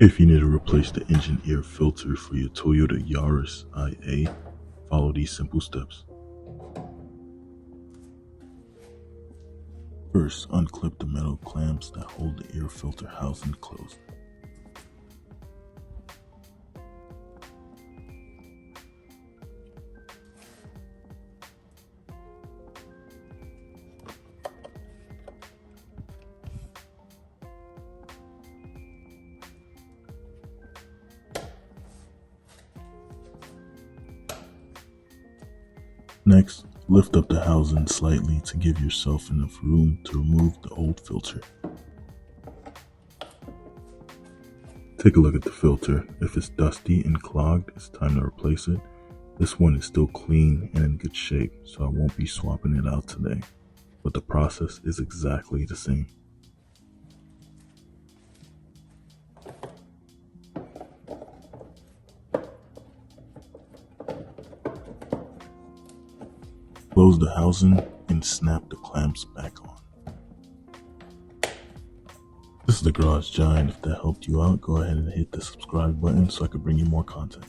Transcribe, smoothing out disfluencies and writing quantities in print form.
If you need to replace the engine air filter for your Toyota Yaris IA, follow these simple steps. First, unclip the metal clamps that hold the air filter housing closed. Next, lift up the housing slightly to give yourself enough room to remove the old filter. Take a look at the filter. If it's dusty and clogged, it's time to replace it. This one is still clean and in good shape, so I won't be swapping it out today, but the process is exactly the same. Close the housing and snap the clamps back on. This is the Garage Giant. If that helped you out, go ahead and hit the subscribe button so I can bring you more content.